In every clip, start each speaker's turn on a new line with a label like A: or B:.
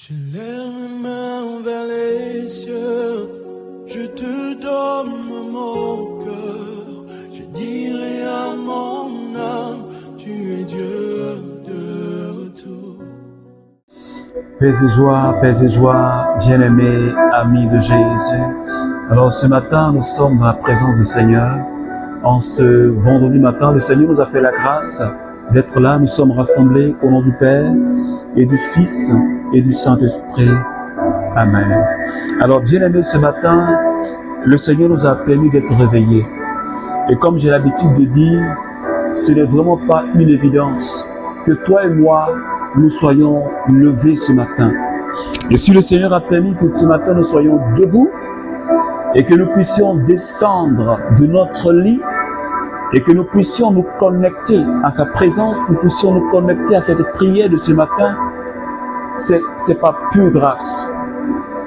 A: Je lève mes mains vers les cieux, je te donne mon cœur, je dirai à mon âme, tu es Dieu de retour.
B: Paix et joie, bien-aimés, amis de Jésus. Alors ce matin, nous sommes dans la présence du Seigneur. En ce vendredi matin, le Seigneur nous a fait la grâce d'être là. Nous sommes rassemblés au nom du Père et du Fils et du Saint-Esprit. Amen. Alors bien-aimés, ce matin, le Seigneur nous a permis d'être réveillés. Et comme j'ai l'habitude de dire, ce n'est vraiment pas une évidence que toi et moi, nous soyons levés ce matin. Et si le Seigneur a permis que ce matin nous soyons debout et que nous puissions descendre de notre lit et que nous puissions nous connecter à sa présence, nous puissions nous connecter à cette prière de ce matin, c'est pas pure grâce.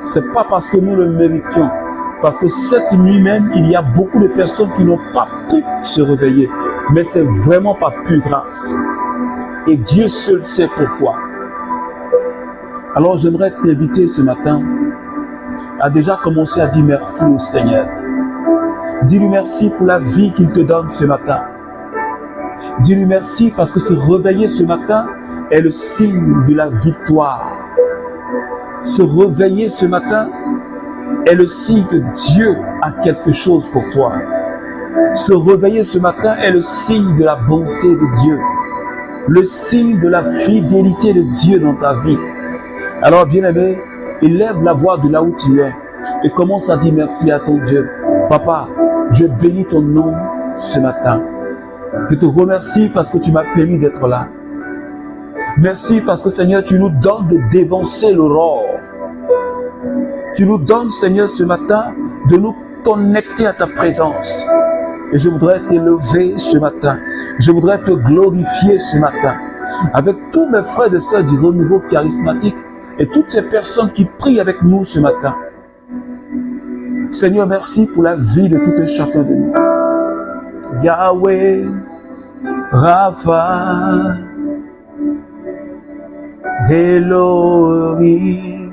B: C'est pas parce que nous le méritions. Parce que cette nuit même, il y a beaucoup de personnes qui n'ont pas pu se réveiller. Mais c'est vraiment pas pure grâce. Et Dieu seul sait pourquoi. Alors j'aimerais t'inviter ce matin à déjà commencer à dire merci au Seigneur. Dis-lui merci pour la vie qu'il te donne ce matin. Dis-lui merci parce que se réveiller ce matin est le signe de la victoire. Se réveiller ce matin est le signe que Dieu a quelque chose pour toi. Se réveiller ce matin est le signe de la bonté de Dieu. Le signe de la fidélité de Dieu dans ta vie. Alors bien-aimé, élève la voix de là où tu es et commence à dire merci à ton Dieu. Papa, je bénis ton nom ce matin. Je te remercie parce que tu m'as permis d'être là. Merci parce que Seigneur, tu nous donnes de dévancer l'aurore. Tu nous donnes, Seigneur, ce matin, de nous connecter à ta présence. Et je voudrais t'élever ce matin. Je voudrais te glorifier ce matin. Avec tous mes frères et sœurs du renouveau charismatique et toutes ces personnes qui prient avec nous ce matin. Seigneur, merci pour la vie de tout un chacun de nous. Yahweh, Rapha, Elohim,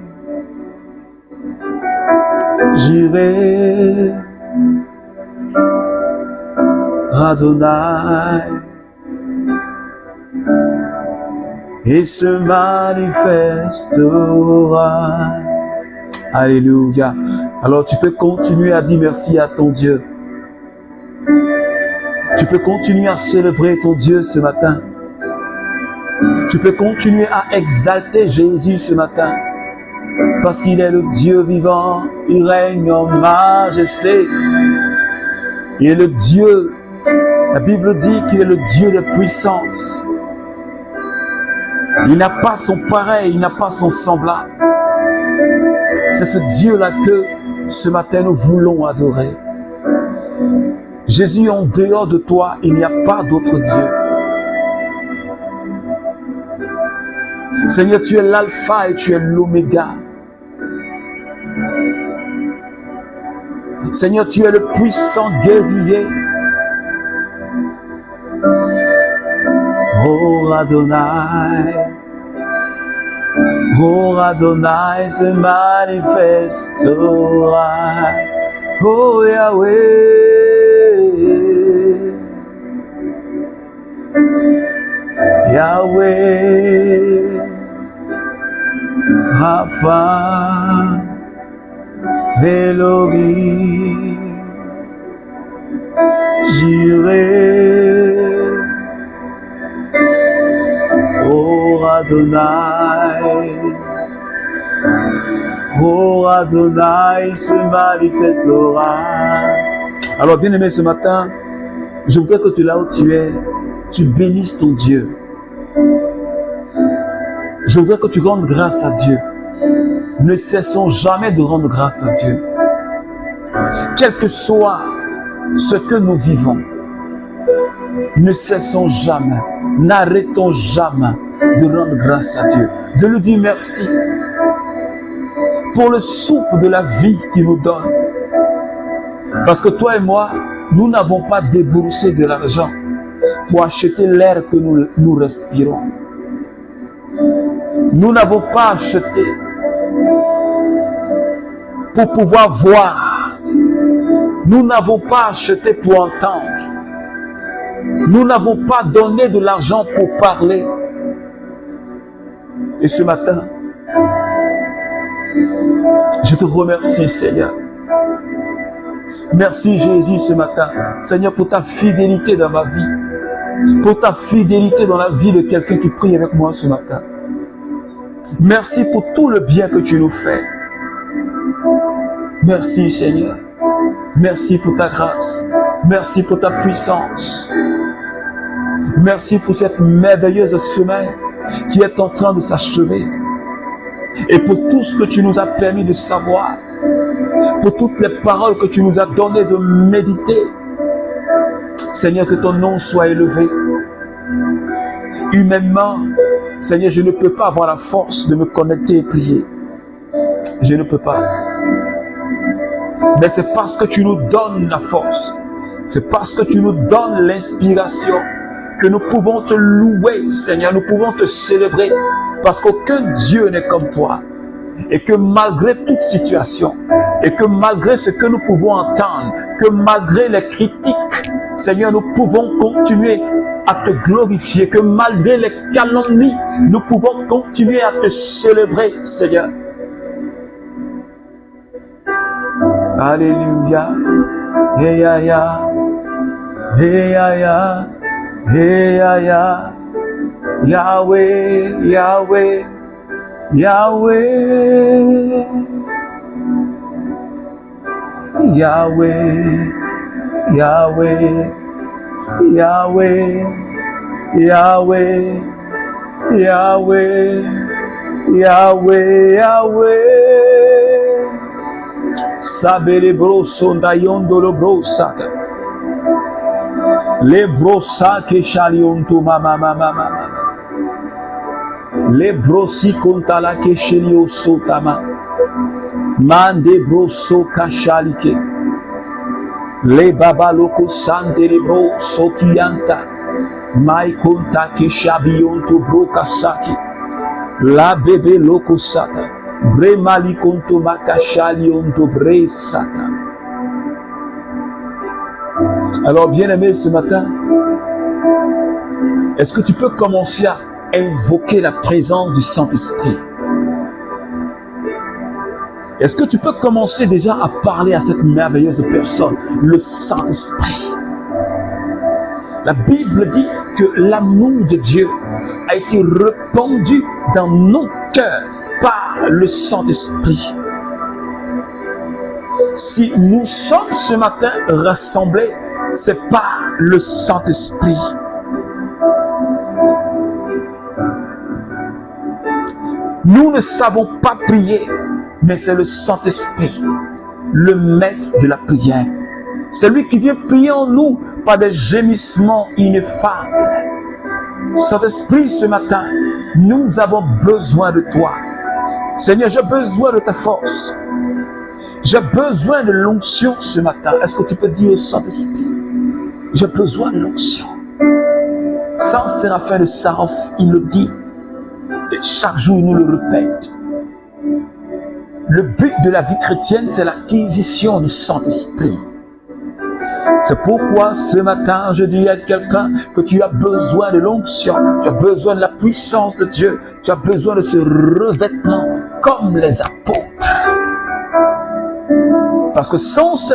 B: Jireh, Adonai, et se manifestera. Alléluia. Alors tu peux continuer à dire merci à ton Dieu. Tu peux continuer à célébrer ton Dieu ce matin. Tu peux continuer à exalter Jésus ce matin. Parce qu'il est le Dieu vivant. Il règne en majesté. Il est le Dieu. La Bible dit qu'il est le Dieu de puissance. Il n'a pas son pareil, il n'a pas son semblable. C'est ce Dieu-là que ce matin nous voulons adorer. Jésus, en dehors de toi, il n'y a pas d'autre Dieu. Seigneur, tu es l'alpha et tu es l'oméga. Seigneur, tu es le puissant guerrier. Oh Adonai, oh Adonai se manifestera. Oh Yahweh, Yahweh, Rapha, Elohim, Jireh, oh Adonai, oh Adonai se manifestera. Alors bien aimé, ce matin, je voudrais que tu là où tu es, tu bénisses ton Dieu. Je voudrais que tu rendes grâce à Dieu. Ne cessons jamais de rendre grâce à Dieu. Quel que soit ce que nous vivons, ne cessons jamais, n'arrêtons jamais de rendre grâce à Dieu. De lui dire merci pour le souffle de la vie qu'il nous donne. Parce que toi et moi, nous n'avons pas déboursé de l'argent pour acheter l'air que nous respirons. Nous n'avons pas acheté pour pouvoir voir. Nous n'avons pas acheté pour entendre. Nous n'avons pas donné de l'argent pour parler. Et ce matin, je te remercie, Seigneur. Merci, Jésus, ce matin. Seigneur, pour ta fidélité dans ma vie. Pour ta fidélité dans la vie de quelqu'un qui prie avec moi ce matin. Merci pour tout le bien que tu nous fais. Merci, Seigneur. Merci pour ta grâce. Merci pour ta puissance. Merci pour cette merveilleuse semaine qui est en train de s'achever. Et pour tout ce que tu nous as permis de savoir. Pour toutes les paroles que tu nous as données de méditer. Seigneur, que ton nom soit élevé. Humainement, Seigneur, je ne peux pas avoir la force de me connecter et prier. Je ne peux pas. Mais c'est parce que tu nous donnes la force. C'est parce que tu nous donnes l'inspiration que nous pouvons te louer, Seigneur. Nous pouvons te célébrer. Parce qu'aucun Dieu n'est comme toi. Et que malgré toute situation, et que malgré ce que nous pouvons entendre, que malgré les critiques, Seigneur, nous pouvons continuer à te glorifier, que malgré les calomnies, nous pouvons continuer à te célébrer, Seigneur. Alléluia. Hey, ya, ya. Hey, ya, ya. Hey, ya, ya. Yahweh, Yahweh. Yahweh, Yahweh, Yahweh, Yahweh, Yahweh, Yahweh, Yahweh, Yahweh. Sabere broso ndayondo lo brosa. Le brosa che shalionto mama mama mama. Le brosi kontala ke shelio sotama. Mande broso kashalike. Le babaloko sande le broso kianta. Mai konta ke shabionto brokasaki. La bebe loko sata. Bre mali konto makashalionto bre sata. Alors bien-aimé ce matin, est-ce que tu peux commencer à invoquer la présence du Saint-Esprit? Est-ce que tu peux commencer déjà à parler à cette merveilleuse personne, le Saint-Esprit? La Bible dit que l'amour de Dieu a été répandu dans nos cœurs par le Saint-Esprit. Si nous sommes ce matin rassemblés, c'est par le Saint-Esprit. Nous ne savons pas prier, mais c'est le Saint-Esprit, le maître de la prière. C'est lui qui vient prier en nous par des gémissements ineffables. Saint-Esprit, ce matin, nous avons besoin de toi. Seigneur, j'ai besoin de ta force. J'ai besoin de l'onction ce matin. Est-ce que tu peux dire au Saint-Esprit, j'ai besoin de l'onction? Saint Séraphin de Saraph, il le dit. Et chaque jour, il nous le répète. Le but de la vie chrétienne, c'est l'acquisition du Saint-Esprit. C'est pourquoi ce matin, je dis à quelqu'un que tu as besoin de l'onction, tu as besoin de la puissance de Dieu, tu as besoin de ce revêtement comme les apôtres. Parce que sans ce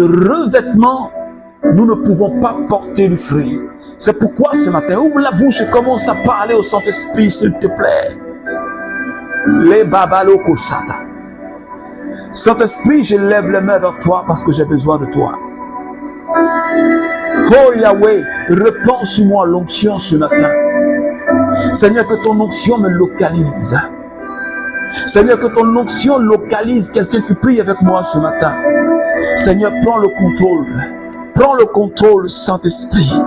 B: revêtement, nous ne pouvons pas porter du fruit. C'est pourquoi ce matin, ouvre la bouche et commence à parler au Saint-Esprit, s'il te plaît. Les babaloko sata. Saint-Esprit, je lève les mains vers toi parce que j'ai besoin de toi. Oh Yahweh, répands sur moi l'onction ce matin. Seigneur, que ton onction me localise. Seigneur, que ton onction localise quelqu'un qui prie avec moi ce matin. Seigneur, prends le contrôle. Prends le contrôle, Saint-Esprit.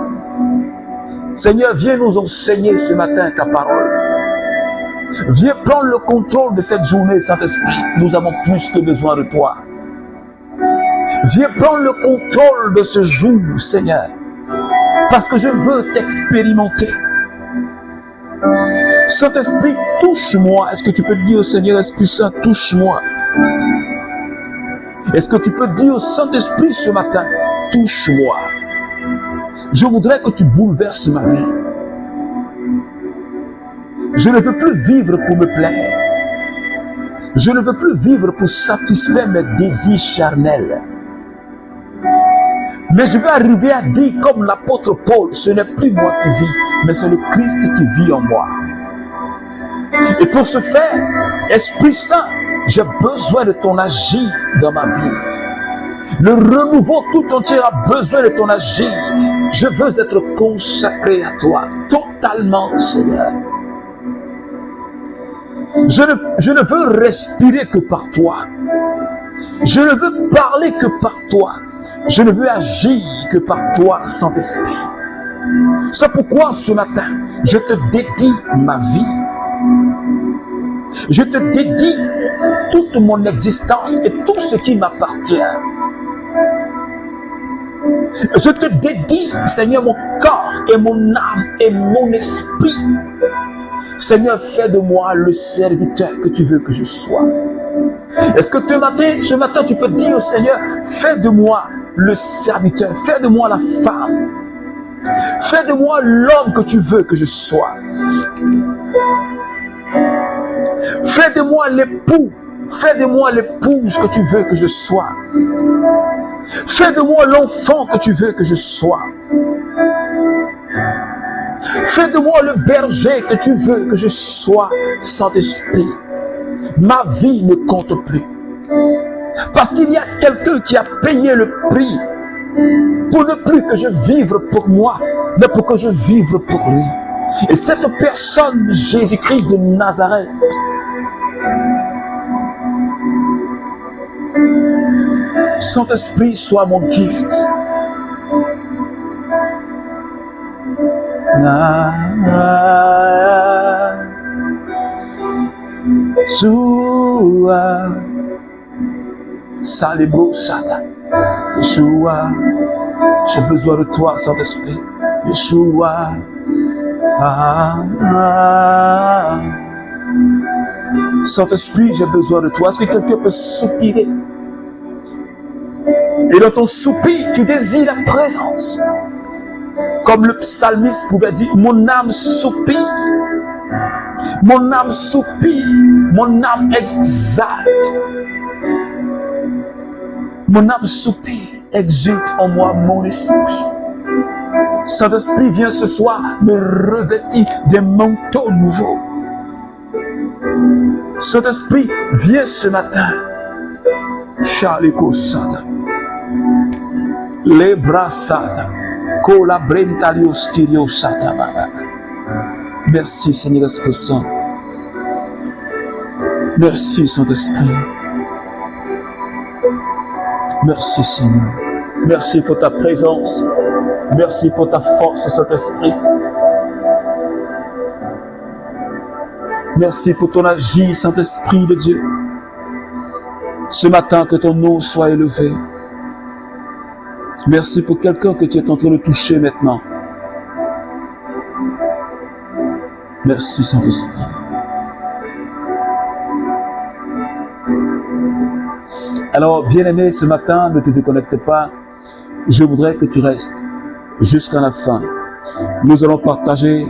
B: Seigneur, viens nous enseigner ce matin ta parole. Viens prendre le contrôle de cette journée, Saint-Esprit. Nous avons plus que besoin de toi. Viens prendre le contrôle de ce jour, Seigneur. Parce que je veux t'expérimenter. Saint-Esprit, touche-moi. Est-ce que tu peux dire au Seigneur, Esprit Saint, touche-moi? Est-ce que tu peux dire au Saint-Esprit ce matin, touche-moi? Je voudrais que tu bouleverses ma vie. Je ne veux plus vivre pour me plaire. Je ne veux plus vivre pour satisfaire mes désirs charnels. Mais je veux arriver à dire comme l'apôtre Paul, ce n'est plus moi qui vis, mais c'est le Christ qui vit en moi. Et pour ce faire, Esprit Saint, j'ai besoin de ton agir dans ma vie. Le renouveau tout entier a besoin de ton agir. Je veux être consacré à toi, totalement, Seigneur. Je ne veux respirer que par toi. Je ne veux parler que par toi. Je ne veux agir que par toi, Saint-Esprit. C'est pourquoi ce matin, je te dédie ma vie. Je te dédie toute mon existence et tout ce qui m'appartient. Je te dédie, Seigneur, mon corps et mon âme et mon esprit. Seigneur, fais de moi le serviteur que tu veux que je sois. Est-ce que ce matin, tu peux dire au Seigneur, fais de moi le serviteur, fais de moi la femme, fais de moi l'homme que tu veux que je sois. Fais de moi l'époux, fais de moi l'épouse que tu veux que je sois. Fais de moi l'enfant que tu veux que je sois. Fais de moi le berger que tu veux que je sois, Saint-Esprit. Ma vie ne compte plus. Parce qu'il y a quelqu'un qui a payé le prix pour ne plus que je vive pour moi, mais pour que je vive pour lui. Et cette personne, Jésus-Christ de Nazareth, Saint-Esprit, sois mon gift. Yeshua, Salibro Satan, Yeshua, j'ai besoin de toi, Saint-Esprit, Yeshua, Saint-Esprit, j'ai besoin de toi. Est-ce que quelqu'un peut soupirer? Et dans ton soupir, tu désires la présence. Comme le psalmiste pouvait dire, mon âme soupire, mon âme soupire, mon âme exalte. Mon âme soupire, exulte en moi mon esprit. Saint-Esprit, viens ce soir me revêtir des manteaux nouveaux. Saint-Esprit, viens ce matin. Chaliko Satan. Les bras Satan. Kola Brentalio Styrio Satan. Merci Seigneur Esprit Saint. Merci Saint-Esprit. Merci Seigneur. Merci pour ta présence. Merci pour ta force, Saint-Esprit. Merci pour ton agir, Saint-Esprit de Dieu. Ce matin, que ton nom soit élevé. Merci pour quelqu'un que tu es en train de toucher maintenant. Merci, Saint-Esprit. Alors, bien-aimé, ce matin, ne te déconnecte pas. Je voudrais que tu restes jusqu'à la fin. Nous allons partager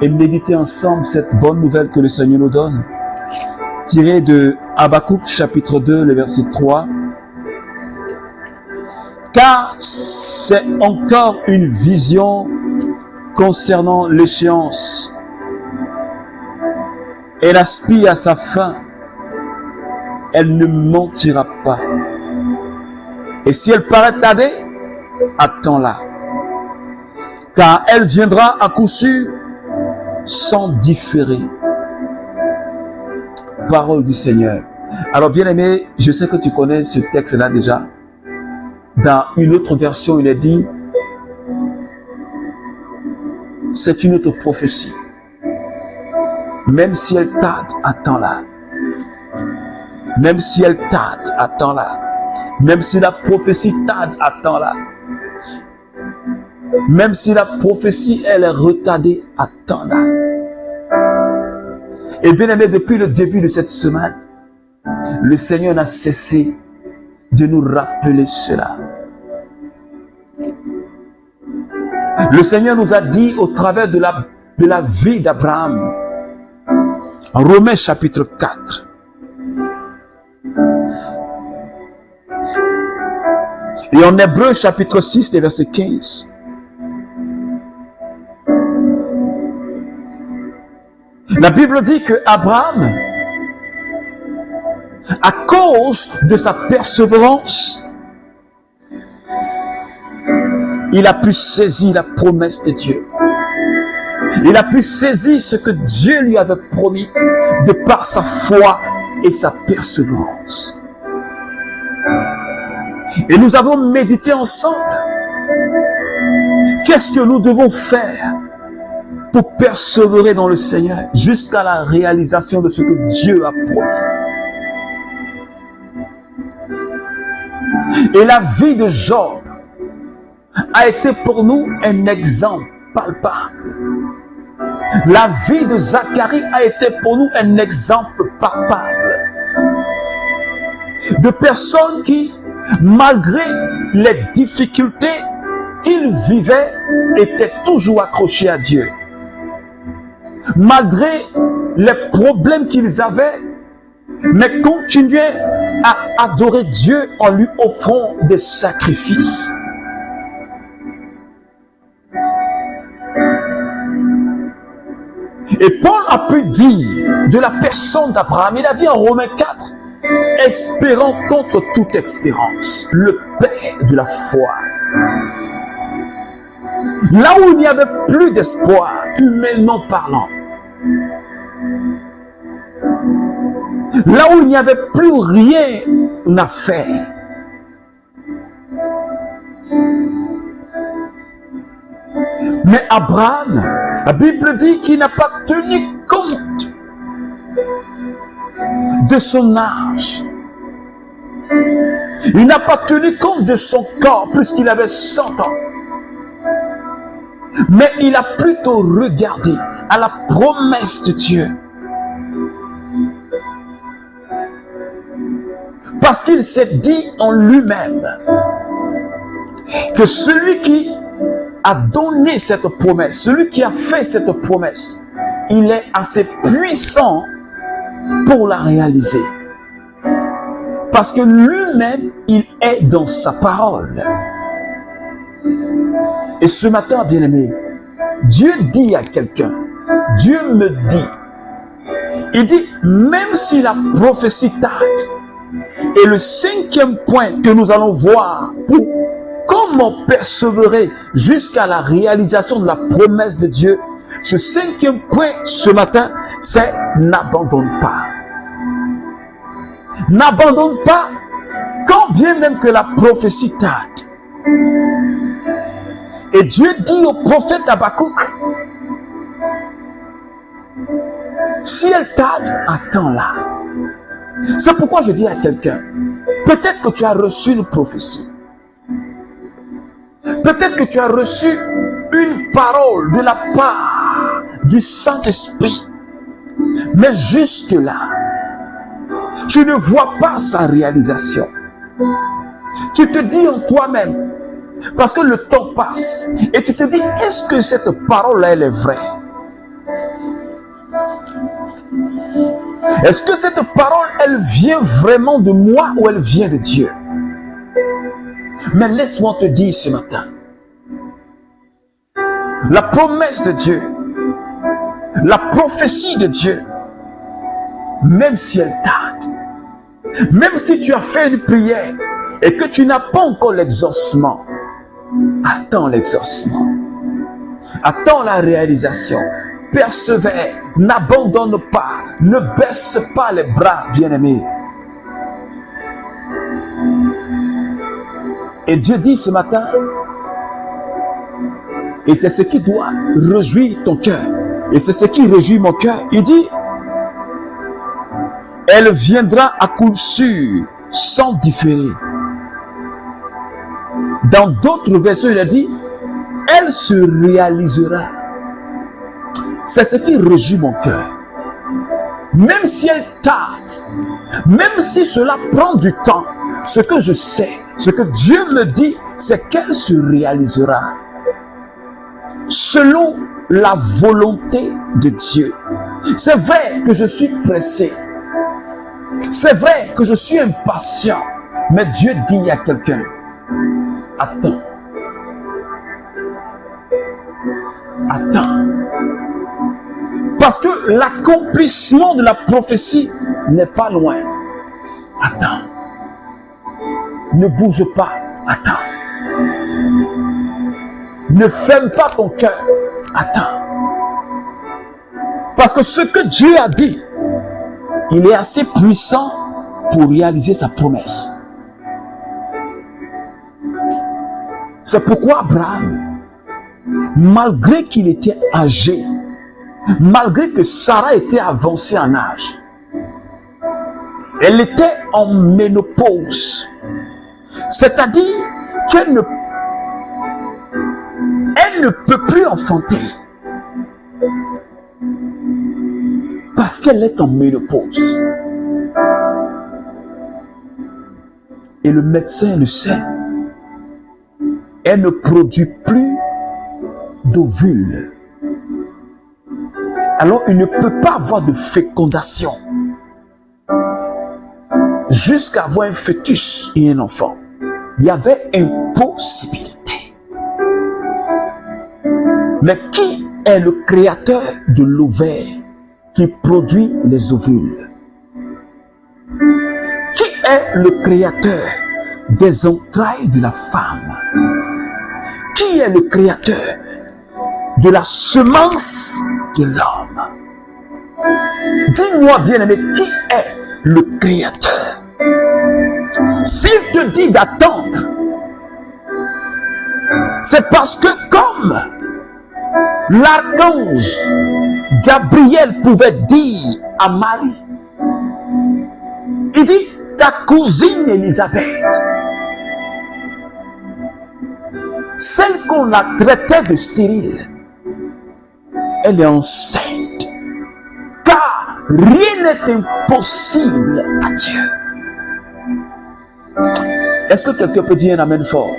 B: et méditer ensemble cette bonne nouvelle que le Seigneur nous donne, tirée de Habakkuk chapitre 2, le verset 3. Car c'est encore une vision concernant l'échéance. Elle aspire à sa fin. Elle ne mentira pas. Et si elle paraît tarder, attends-la. Car elle viendra à coup sûr sans différer. Parole du Seigneur. Alors bien aimé, je sais que tu connais ce texte-là déjà. Dans une autre version, il est dit, c'est une autre prophétie. Même si elle tarde, attends-la. Même si elle tarde, attends-la. Même si la prophétie tarde, attends-la. Même si la prophétie, elle est retardée, attends-la. Et bien aimé, depuis le début de cette semaine, le Seigneur n'a cessé de nous rappeler cela. Le Seigneur nous a dit au travers de la vie d'Abraham, en Romains chapitre 4, et en Hébreux chapitre 6, verset 15, la Bible dit que Abraham, à cause de sa persévérance, il a pu saisir la promesse de Dieu. Il a pu saisir ce que Dieu lui avait promis de par sa foi et sa persévérance. Et nous avons médité ensemble. Qu'est-ce que nous devons faire pour persévérer dans le Seigneur jusqu'à la réalisation de ce que Dieu a promis? Et la vie de Job a été pour nous un exemple palpable. La vie de Zacharie a été pour nous un exemple palpable de personnes qui, malgré les difficultés qu'ils vivaient, étaient toujours accrochés à Dieu. Malgré les problèmes qu'ils avaient, mais continuaient à adorer Dieu en lui offrant des sacrifices. Et Paul a pu dire de la personne d'Abraham, il a dit en Romains 4, espérant contre toute espérance, le père de la foi. Là où il n'y avait plus d'espoir, humainement parlant, là où il n'y avait plus rien à faire, mais Abraham, la Bible dit qu'il n'a pas tenu compte de son âge. Il n'a pas tenu compte de son corps puisqu'il avait 100 ans. Mais il a plutôt regardé à la promesse de Dieu. Parce qu'il s'est dit en lui-même que celui qui a donné cette promesse, celui qui a fait cette promesse, il est assez puissant pour la réaliser. Parce que lui-même, il est dans sa parole. Et ce matin, bien-aimé, Dieu dit à quelqu'un, Dieu me dit, il dit, même si la prophétie tarde, et le 5e point que nous allons voir pour comment persévérer jusqu'à la réalisation de la promesse de Dieu, ce 5e point ce matin, c'est n'abandonne pas. N'abandonne pas, quand bien même que la prophétie tarde. Et Dieu dit au prophète Habakkuk, si elle tarde, attends-la. C'est pourquoi je dis à quelqu'un, peut-être que tu as reçu une prophétie. Peut-être que tu as reçu une parole de la part du Saint-Esprit. Mais jusque-là, tu ne vois pas sa réalisation. Tu te dis en toi-même, parce que le temps passe, et tu te dis, est-ce que cette parole-là, elle est vraie? Est-ce que cette parole, elle vient vraiment de moi ou elle vient de Dieu? Mais laisse-moi te dire ce matin, la promesse de Dieu, la prophétie de Dieu, même si elle tarde, même si tu as fait une prière et que tu n'as pas encore l'exaucement, attends l'exaucement, attends la réalisation, persévère, n'abandonne pas, ne baisse pas les bras, bien-aimé. Et Dieu dit ce matin, et c'est ce qui doit réjouir ton cœur, et c'est ce qui réjouit mon cœur, il dit, elle viendra à coup sûr, sans différer. Dans d'autres versions, il a dit, elle se réalisera. C'est ce qui réjouit mon cœur. même si elle tarde, même si cela prend du temps, ce que je sais, ce que Dieu me dit, c'est qu'elle se réalisera selon la volonté de Dieu. C'est vrai que je suis pressé, c'est vrai que je suis impatient, mais Dieu dit à quelqu'un, attends, attends, parce que l'accomplissement de la prophétie n'est pas loin. Attends, ne bouge pas, attends, ne ferme pas ton cœur, attends, parce que ce que Dieu a dit, il est assez puissant pour réaliser sa promesse. C'est pourquoi Abraham, malgré qu'il était âgé, malgré que Sarah était avancée en âge, elle était en ménopause, c'est-à-dire qu'elle ne peut plus enfanter parce qu'elle est en ménopause. Et le médecin le sait. Elle ne produit plus d'ovules. Alors il ne peut pas avoir de fécondation jusqu'à avoir un fœtus et un enfant. Il y avait impossibilité. Mais qui est le créateur de l'ovaire qui produit les ovules? Qui est le créateur des entrailles de la femme? Qui est le créateur de la semence de l'homme? Dis-moi, bien-aimé, qui est le créateur? S'il te dit d'attendre, c'est parce que comme l'archange Gabriel pouvait dire à Marie, il dit, ta cousine Élisabeth, celle qu'on a traitée de stérile, elle est enceinte, car rien n'est impossible à Dieu. Est-ce que quelqu'un peut dire un amen fort?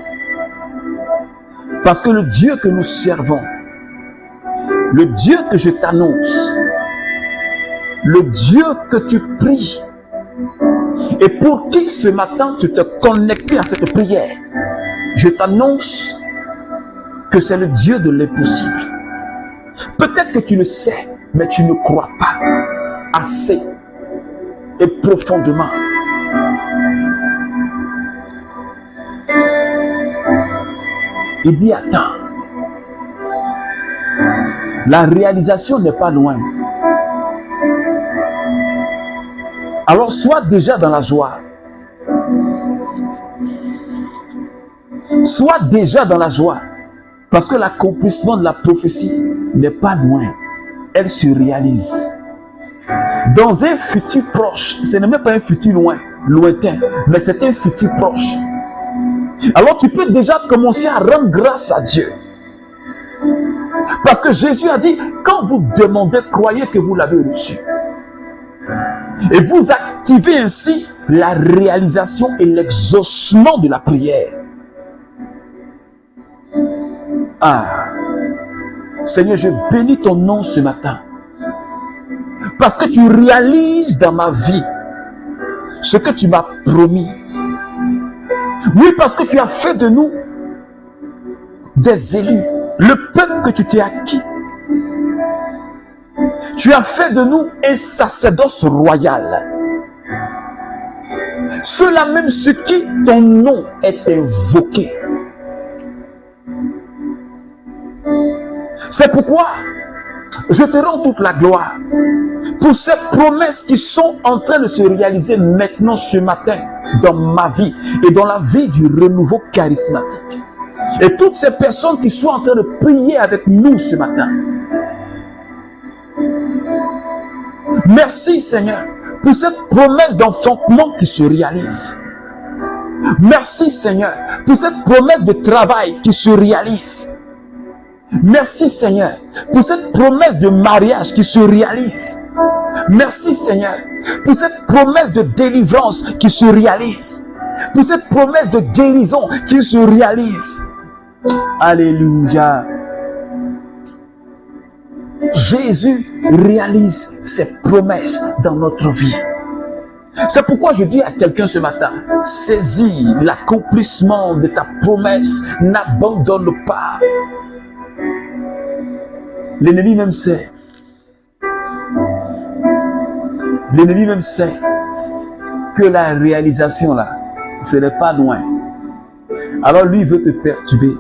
B: Parce que le Dieu que nous servons, le Dieu que je t'annonce, le Dieu que tu pries, et pour qui ce matin tu te connectes à cette prière, je t'annonce que c'est le Dieu de l'impossible. Peut-être que tu le sais, mais tu ne crois pas assez et profondément. Il dit, attends, la réalisation n'est pas loin. Alors sois déjà dans la joie. Sois déjà dans la joie. Parce que l'accomplissement de la prophétie n'est pas loin. Elle se réalise. Dans un futur proche, ce n'est même pas un futur lointain, mais c'est un futur proche. Alors tu peux déjà commencer à rendre grâce à Dieu. Parce que Jésus a dit, quand vous demandez, croyez que vous l'avez reçu. Et vous activez ainsi la réalisation et l'exaucement de la prière. Ah, Seigneur, je bénis ton nom ce matin. Parce que tu réalises dans ma vie ce que tu m'as promis. Oui, parce que tu as fait de nous des élus, le peuple que tu t'es acquis. Tu as fait de nous un sacerdoce royal. Cela même ce qui ton nom est invoqué. C'est pourquoi je te rends toute la gloire pour ces promesses qui sont en train de se réaliser maintenant ce matin dans ma vie et dans la vie du renouveau charismatique. Et toutes ces personnes qui sont en train de prier avec nous ce matin. Merci Seigneur pour cette promesse d'enfantement qui se réalise. Merci Seigneur pour cette promesse de travail qui se réalise. Merci Seigneur pour cette promesse de mariage qui se réalise. Merci Seigneur pour cette promesse de délivrance qui se réalise. Pour cette promesse de guérison qui se réalise. Alléluia. Jésus réalise ses promesses dans notre vie. C'est pourquoi je dis à quelqu'un ce matin, saisis l'accomplissement de ta promesse, n'abandonne pas. L'ennemi même sait. L'ennemi même sait que la réalisation là, ce n'est pas loin. Alors lui, il veut te perturber.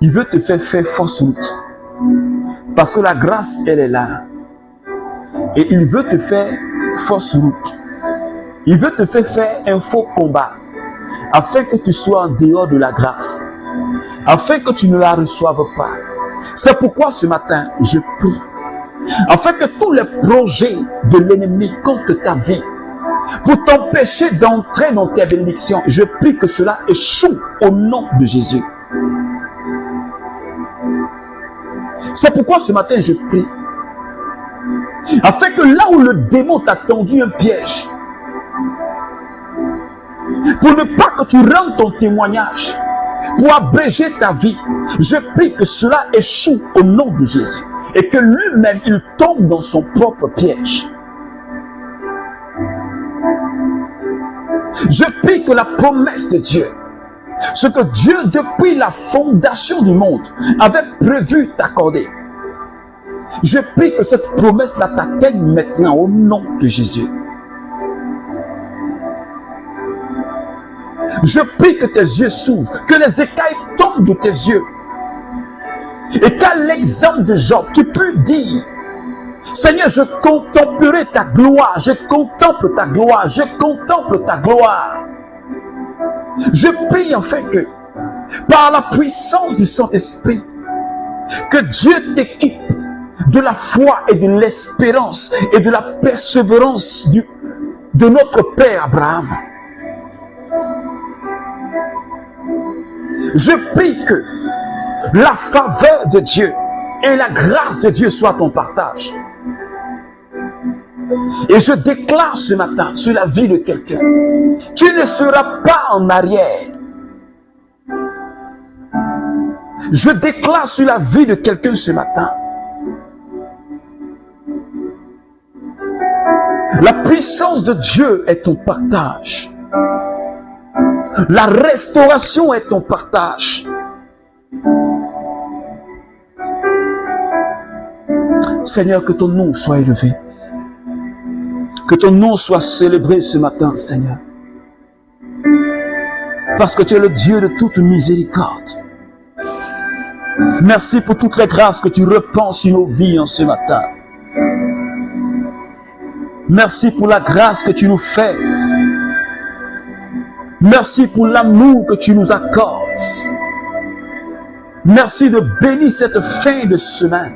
B: Il veut te faire fausse route. Parce que la grâce, elle est là. Et il veut te faire fausse route. Il veut te faire un faux combat. Afin que tu sois en dehors de la grâce. Afin que tu ne la reçoives pas. C'est pourquoi ce matin, je prie. Afin que tous les projets de l'ennemi contre ta vie, pour t'empêcher d'entrer dans tes bénédictions, je prie que cela échoue au nom de Jésus. C'est pourquoi ce matin je prie, afin que là où le démon t'a tendu un piège, pour ne pas que tu rendes ton témoignage, pour abréger ta vie, je prie que cela échoue au nom de Jésus, et que lui-même il tombe dans son propre piège. Je prie que la promesse de Dieu, ce que Dieu depuis la fondation du monde avait prévu t'accorder, je prie que cette promesse-là t'atteigne maintenant au nom de Jésus. Je prie que tes yeux s'ouvrent, que les écailles tombent de tes yeux, et qu'à l'exemple de Job, tu peux dire, Seigneur, je contemplerai ta gloire, je contemple ta gloire, je contemple ta gloire. Je prie enfin que, par la puissance du Saint-Esprit, que Dieu t'équipe de la foi et de l'espérance et de la persévérance de notre Père Abraham. Je prie que la faveur de Dieu et la grâce de Dieu soient ton partage. Et je déclare ce matin sur la vie de quelqu'un, tu ne seras pas en arrière. Je déclare sur la vie de quelqu'un ce matin, la puissance de Dieu est ton partage. La restauration est ton partage. Seigneur, que ton nom soit élevé. Que ton nom soit célébré ce matin, Seigneur. Parce que tu es le Dieu de toute miséricorde. Merci pour toutes les grâces que tu répands sur nos vies en ce matin. Merci pour la grâce que tu nous fais. Merci pour l'amour que tu nous accordes. Merci de bénir cette fin de semaine.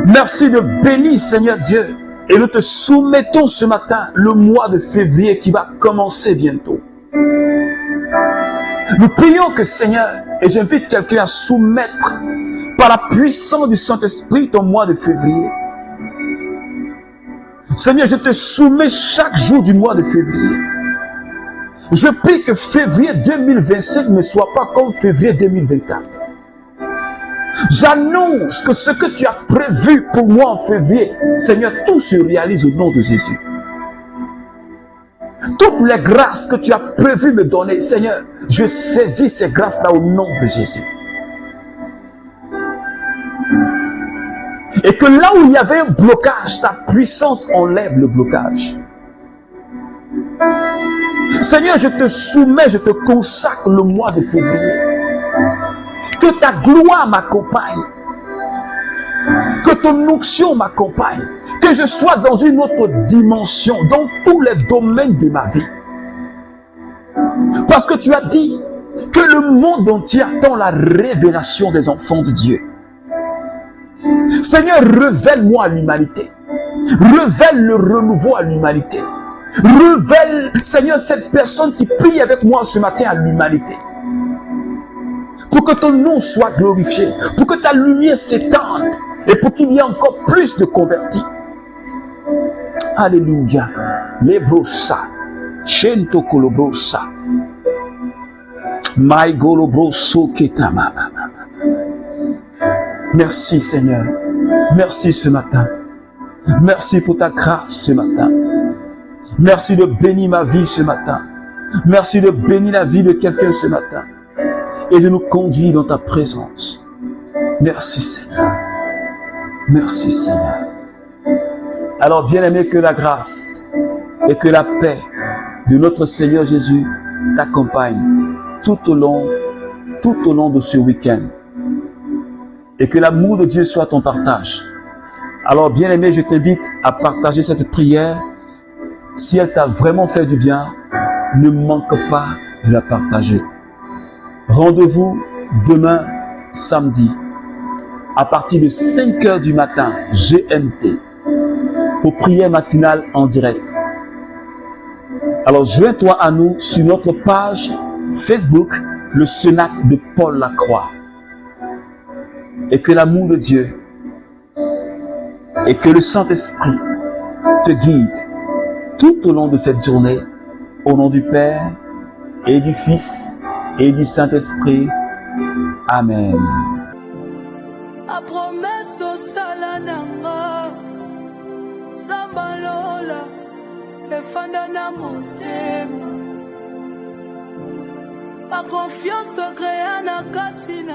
B: Merci de bénir, Seigneur Dieu. Et nous te soumettons ce matin le mois de février qui va commencer bientôt. Nous prions que, Seigneur, et j'invite quelqu'un à soumettre par la puissance du Saint-Esprit ton mois de février. Seigneur, je te soumets chaque jour du mois de février. Je prie que février 2025 ne soit pas comme février 2024. J'annonce que ce que tu as prévu pour moi en février, Seigneur, tout se réalise au nom de Jésus. Toutes les grâces que tu as prévu me donner, Seigneur, je saisis ces grâces-là au nom de Jésus. Et que là où il y avait un blocage, ta puissance enlève le blocage. Seigneur, je te soumets, je te consacre le mois de février. Que ta gloire m'accompagne. Que ton onction m'accompagne. Que je sois dans une autre dimension, dans tous les domaines de ma vie. Parce que tu as dit que le monde entier attend la révélation des enfants de Dieu. Seigneur, révèle-moi à l'humanité. Révèle le renouveau à l'humanité. Révèle, Seigneur, cette personne qui prie avec moi ce matin à l'humanité. Pour que ton nom soit glorifié. Pour que ta lumière s'étende et pour qu'il y ait encore plus de convertis. Alléluia. Lebrosa, Shento Kolobrosa, My Golobroso Ketama. Merci Seigneur. Merci ce matin. Merci pour ta grâce ce matin. Merci de bénir ma vie ce matin. Merci de bénir la vie de quelqu'un ce matin. Et de nous conduire dans ta présence. Merci Seigneur. Merci Seigneur. Alors bien-aimé, que la grâce et que la paix de notre Seigneur Jésus t'accompagne tout au long de ce week-end. Et que l'amour de Dieu soit ton partage. Alors bien-aimé, je t'invite à partager cette prière. Si elle t'a vraiment fait du bien, ne manque pas de la partager. Rendez-vous demain samedi à partir de 5 heures du matin GMT pour prière matinale en direct. Alors joins-toi à nous sur notre page Facebook, le Cénacle de Paul Lacroix. Et que l'amour de Dieu et que le Saint-Esprit te guide tout au long de cette journée, au nom du Père et du Fils et du Saint-Esprit. Amen.
A: A promesse au salananga, Zambalola, Efandana Montema. Ma confiance créée na katina.